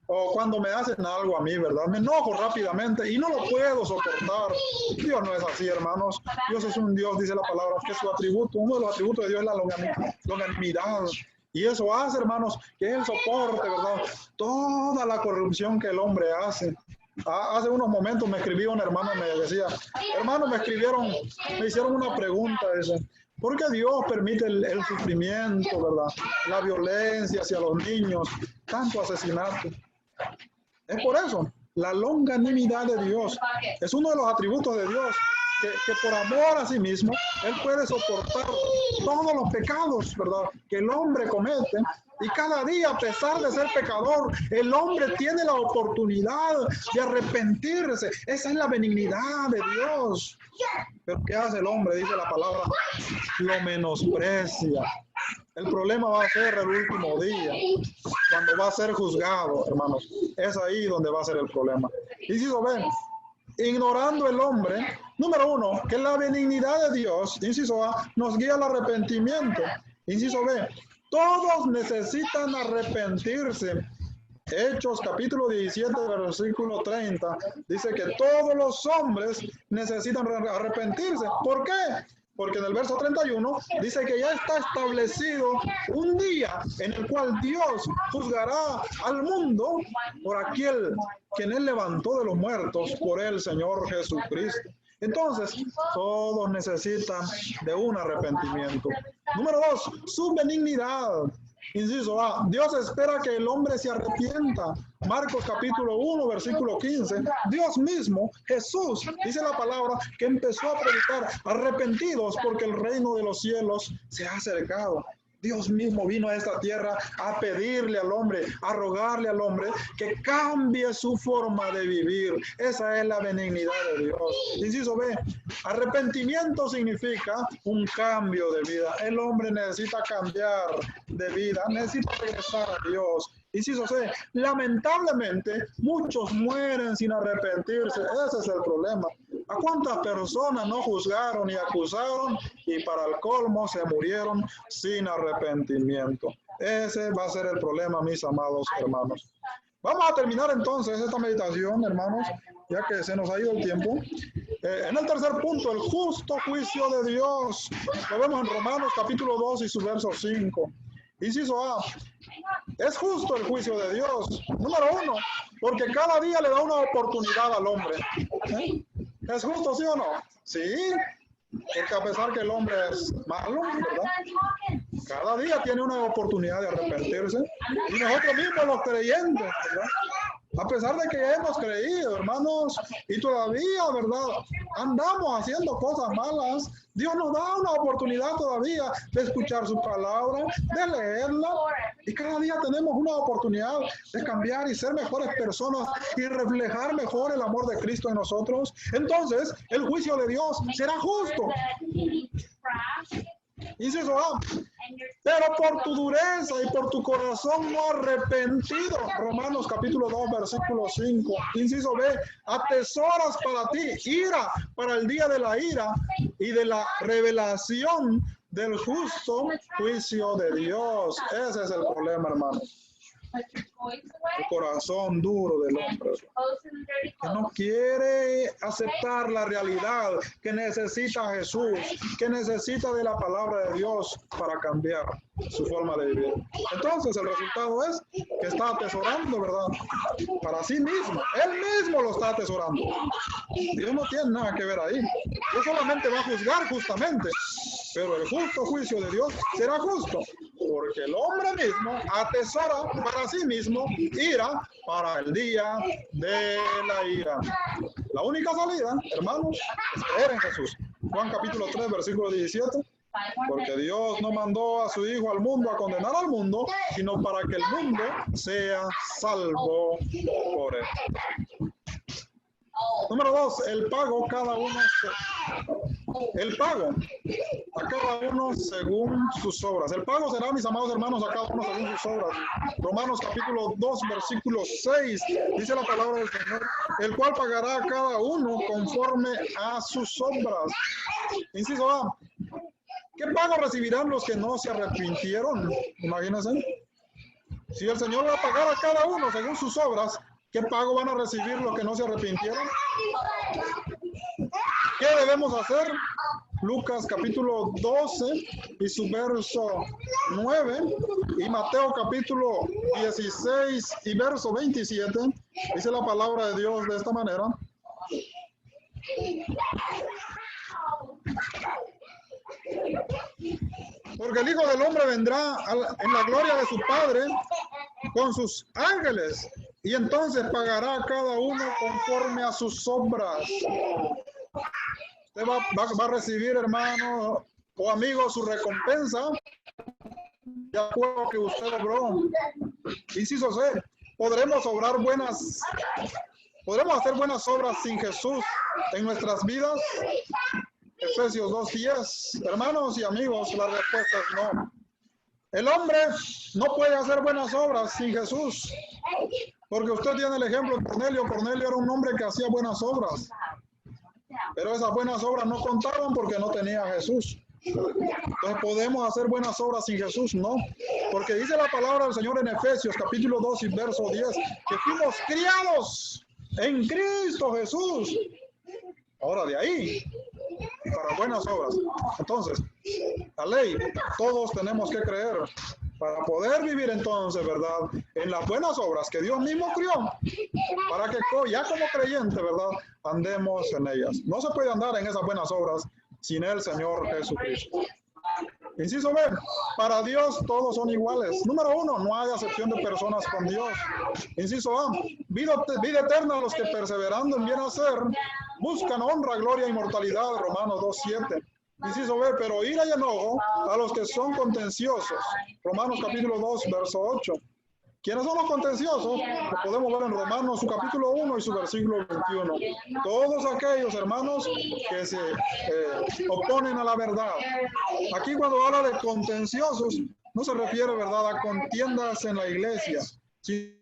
Speaker 2: O cuando me hacen algo a mí, ¿verdad?, me enojo rápidamente y no lo puedo soportar. Dios no es así, hermanos. Dios es un Dios, dice la palabra, que su atributo, uno de los atributos de Dios es la longanimidad. Y eso hace, hermanos, que Él soporte, ¿verdad?, toda la corrupción que el hombre hace. Hace unos momentos me escribió un hermano y me decía, hermano, me hicieron una pregunta, dice, ¿por qué Dios permite el sufrimiento, verdad, la violencia hacia los niños, tanto asesinato? Es por eso, la longanimidad de Dios es uno de los atributos de Dios, que por amor a sí mismo, Él puede soportar todos los pecados, ¿verdad?, que el hombre comete. Y cada día, a pesar de ser pecador, el hombre tiene la oportunidad de arrepentirse. Esa es la benignidad de Dios. Pero ¿qué hace el hombre? Dice la palabra, lo menosprecia. El problema va a ser el último día, cuando va a ser juzgado, hermanos. Es ahí donde va a ser el problema. Inciso B, ignorando el hombre, número 1, que la benignidad de Dios, inciso A, nos guía al arrepentimiento. Inciso B, todos necesitan arrepentirse, Hechos capítulo 17, versículo 30, dice que todos los hombres necesitan arrepentirse. ¿Por qué? Porque en el verso 31 dice que ya está establecido un día en el cual Dios juzgará al mundo por aquel quien Él levantó de los muertos, por el Señor Jesucristo. Entonces, todos necesitan de un arrepentimiento. Número 2, su benignidad. Inciso A, Dios espera que el hombre se arrepienta. Marcos capítulo 1, versículo 15. Dios mismo, Jesús, dice la palabra, que empezó a predicar: arrepentidos porque el reino de los cielos se ha acercado. Dios mismo vino a esta tierra a pedirle al hombre, a rogarle al hombre que cambie su forma de vivir. Esa es la benignidad de Dios. Inciso B, arrepentimiento significa un cambio de vida. El hombre necesita cambiar de vida, necesita regresar a Dios. Inciso C, lamentablemente muchos mueren sin arrepentirse. Ese es el problema. ¿A cuántas personas no juzgaron y acusaron y para el colmo se murieron sin arrepentimiento? Ese va a ser el problema, mis amados hermanos. Vamos a terminar entonces esta meditación, hermanos, ya que se nos ha ido el tiempo. En el tercer punto, el justo juicio de Dios. Lo vemos en Romanos capítulo 2 y su verso 5. Inciso A, es justo el juicio de Dios. Número 1, porque cada día le da una oportunidad al hombre. ¿Es justo, sí o no? Sí, porque a pesar que el hombre es malo, ¿verdad? Cada día tiene una oportunidad de arrepentirse. Y nosotros mismos los creyentes, ¿verdad? A pesar de que hemos creído, hermanos, y todavía, ¿verdad?, andamos haciendo cosas malas, Dios nos da una oportunidad todavía de escuchar su palabra, de leerla, y cada día tenemos una oportunidad de cambiar y ser mejores personas y reflejar mejor el amor de Cristo en nosotros. Entonces, el juicio de Dios será justo. Inciso A, pero por tu dureza y por tu corazón no arrepentido. Romanos capítulo 2, versículo 5. Inciso B, atesoras para ti ira para el día de la ira y de la revelación del justo juicio de Dios. Ese es el problema, hermanos. El corazón duro del hombre, que no quiere aceptar la realidad, que necesita a Jesús, que necesita de la palabra de Dios para cambiar su forma de vivir. Entonces el resultado es que está atesorando, ¿verdad?, para sí mismo. Él mismo lo está atesorando. Dios no tiene nada que ver ahí. Dios solamente va a juzgar justamente, pero el justo juicio de Dios será justo, porque el hombre mismo atesora para sí mismo ira para el día de la ira. La única salida, hermanos, es creer en Jesús. Juan capítulo 3, versículo 17. Porque Dios no mandó a su Hijo al mundo a condenar al mundo, sino para que el mundo sea salvo por él. Número 2, el pago a cada uno según sus obras. El pago será, mis amados hermanos, a cada uno según sus obras. Romanos capítulo 2, versículo 6, dice la palabra del Señor, el cual pagará a cada uno conforme a sus obras. Inciso A, ¿qué pago recibirán los que no se arrepintieron? Imagínense. Si el Señor va a pagar a cada uno según sus obras, ¿qué pago van a recibir los que no se arrepintieron? ¿Qué debemos hacer? Lucas capítulo 12 y su verso 9 y Mateo capítulo 16 y verso 27, dice la palabra de Dios de esta manera. Porque el Hijo del Hombre vendrá en la gloria de su Padre con sus ángeles y entonces pagará a cada uno conforme a sus obras. Usted va a recibir, hermano o amigo, su recompensa de acuerdo a lo que usted logró. Inciso C, podremos hacer buenas obras sin Jesús en nuestras vidas. Efesios 2:10. Hermanos y amigos, la respuesta es no. El hombre no puede hacer buenas obras sin Jesús. Porque usted tiene el ejemplo de Cornelio. Cornelio era un hombre que hacía buenas obras. Pero esas buenas obras no contaban porque no tenía a Jesús. Entonces, ¿podemos hacer buenas obras sin Jesús? No, porque dice la palabra del Señor en Efesios capítulo 2 y verso 10, que fuimos criados en Cristo Jesús. Ahora de ahí, para buenas obras. Entonces, la ley, todos tenemos que creer para poder vivir entonces, ¿verdad? En las buenas obras que Dios mismo crió, para que ya como creyente, ¿verdad? Andemos en ellas. No se puede andar en esas buenas obras sin el Señor Jesucristo. Inciso B, para Dios todos son iguales. Número 1, no hay acepción de personas con Dios. Inciso A, vida eterna a los que perseverando en bien hacer, buscan honra, gloria e inmortalidad. Romanos 2:7. Inciso B, pero ira y enojo a los que son contenciosos. Romanos capítulo 2, verso 8. ¿Quiénes son los contenciosos? Lo podemos ver en Romanos, su capítulo 1 y su versículo 21. Todos aquellos hermanos que se oponen a la verdad. Aquí cuando habla de contenciosos, no se refiere, ¿verdad?, a contiendas en la iglesia, sino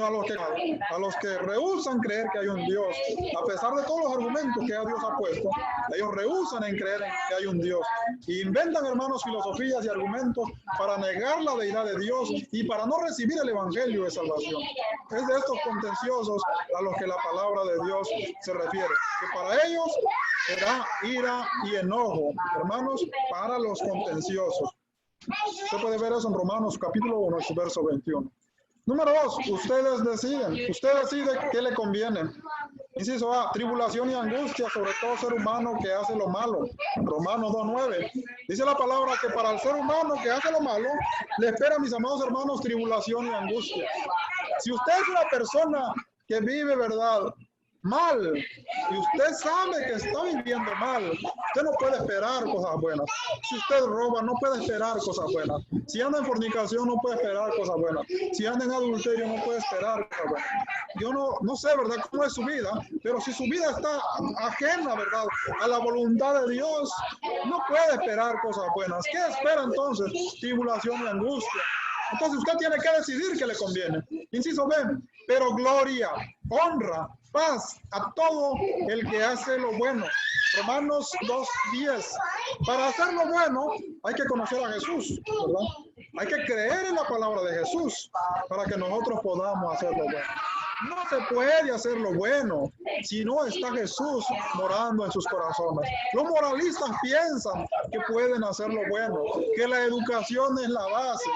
Speaker 2: a los que rehúsan creer que hay un Dios. A pesar de todos los argumentos que Dios ha puesto, ellos rehúsan en creer que hay un Dios. Y inventan, hermanos, filosofías y argumentos para negar la deidad de Dios y para no recibir el evangelio de salvación. Es de estos contenciosos a los que la palabra de Dios se refiere. Que para ellos será ira y enojo, hermanos, para los contenciosos. Usted puede ver eso en Romanos capítulo 1, verso 21. Número 2, ustedes deciden. Usted decide qué le conviene. Inciso A, tribulación y angustia sobre todo ser humano que hace lo malo. Romanos 2:9. Dice la palabra que para el ser humano que hace lo malo, le espera, mis amados hermanos, tribulación y angustia. Si usted es una persona que vive, ¿verdad?, mal, y usted sabe que está viviendo mal, usted no puede esperar cosas buenas. Si usted roba, no puede esperar cosas buenas. Si anda en fornicación, no puede esperar cosas buenas. Si anda en adulterio, no puede esperar cosas buenas. Yo no sé, ¿verdad?, cómo es su vida, pero si su vida está ajena, ¿verdad?, a la voluntad de Dios, no puede esperar cosas buenas. ¿Qué espera entonces? Tribulación y angustia. Entonces usted tiene que decidir qué le conviene. Inciso B, pero gloria, honra, paz a todo el que hace lo bueno. Romanos 2:10. Para hacer lo bueno hay que conocer a Jesús, ¿verdad? Hay que creer en la palabra de Jesús para que nosotros podamos hacer lo bueno. No se puede hacer lo bueno si no está Jesús morando en sus corazones. Los moralistas piensan que pueden hacer lo bueno, que la educación es la base.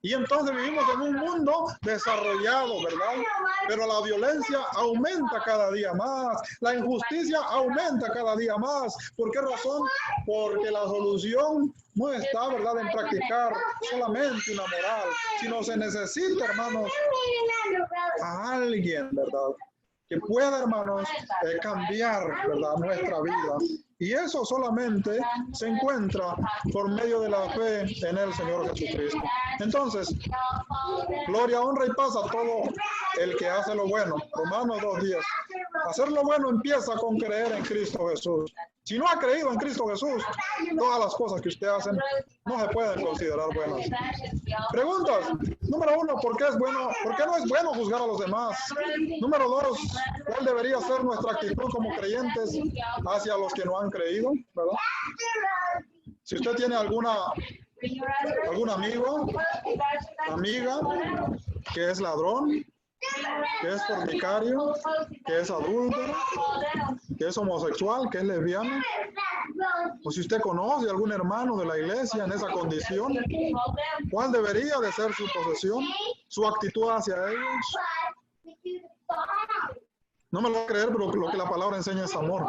Speaker 2: Y entonces vivimos en un mundo desarrollado, ¿verdad? Pero la violencia aumenta cada día más, la injusticia aumenta cada día más. ¿Por qué razón? Porque la solución no está, ¿verdad?, en practicar solamente una moral, sino se necesita, hermanos, a alguien, ¿verdad?, que pueda, hermanos, cambiar, ¿verdad?, nuestra vida. Y eso solamente se encuentra por medio de la fe en el Señor Jesucristo. Entonces, gloria, honra y paz a todo el que hace lo bueno. Romanos 2:10. Hacer lo bueno empieza con creer en Cristo Jesús. Si no ha creído en Cristo Jesús, todas las cosas que usted hace no se pueden considerar buenas. Preguntas. Número 1, ¿por qué no es bueno juzgar a los demás? Número 2, ¿cuál debería ser nuestra actitud como creyentes hacia los que no han creído? ¿Verdad? Si usted tiene algún amigo, amiga, que es ladrón, que es fornicario, que es adúltero, que es homosexual, que es lesbiano, o si usted conoce a algún hermano de la iglesia en esa condición, ¿cuál debería de ser su posesión, su actitud hacia ellos? No me lo voy a creer, pero lo que la palabra enseña es amor.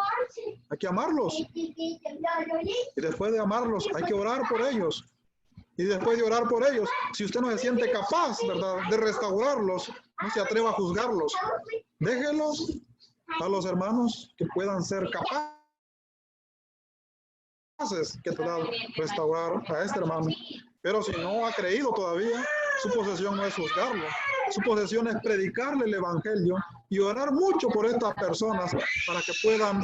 Speaker 2: Hay que amarlos. Y después de amarlos, hay que orar por ellos. Y después de orar por ellos, si usted no se siente capaz, ¿verdad?, de restaurarlos, no se atreva a juzgarlos. Déjelos a los hermanos que puedan ser capaces que puedan restaurar a este hermano. Pero si no ha creído todavía, su posesión no es juzgarlo. Su posesión es predicarle el evangelio y orar mucho por estas personas para que puedan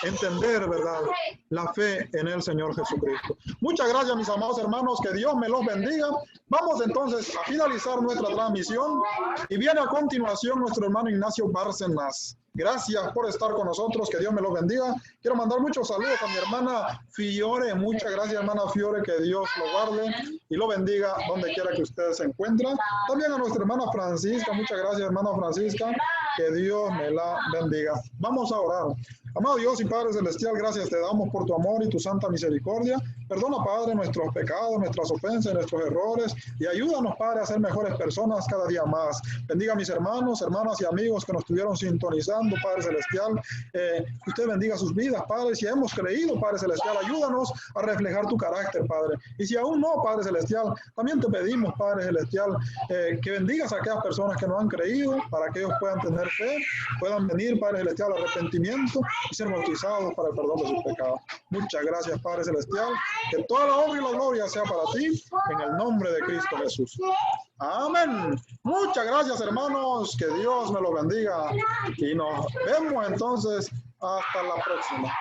Speaker 2: entender, ¿verdad?, la fe en el Señor Jesucristo. Muchas gracias, mis amados hermanos, que Dios me los bendiga. Vamos entonces a finalizar nuestra transmisión y viene a continuación nuestro hermano Ignacio Bárcenas. Gracias por estar con nosotros. Que Dios me los bendiga. Quiero mandar muchos saludos a mi hermana Fiore. Muchas gracias, hermana Fiore. Que Dios lo guarde y lo bendiga donde quiera que ustedes se encuentren. También a nuestra hermana Francisca. Muchas gracias, hermana Francisca. Que Dios me la bendiga. Vamos a orar. Amado Dios y Padre Celestial, gracias te damos por tu amor y tu santa misericordia. Perdona, Padre, nuestros pecados, nuestras ofensas, nuestros errores y ayúdanos, Padre, a ser mejores personas cada día más. Bendiga a mis hermanos, hermanas y amigos que nos estuvieron sintonizando, Padre Celestial. Que usted bendiga sus vidas, Padre. Si hemos creído, Padre Celestial, ayúdanos a reflejar tu carácter, Padre. Y si aún no, Padre Celestial, también te pedimos, Padre Celestial, que bendigas a aquellas personas que no han creído, para que ellos puedan tener fe, puedan venir, Padre Celestial, al arrepentimiento y ser bautizados para el perdón de sus pecados. Muchas gracias, Padre Celestial. Que toda la honra y la gloria sea para ti, en el nombre de Cristo Jesús. Amén. Muchas gracias, hermanos. Que Dios me los bendiga. Y nos vemos entonces hasta la próxima.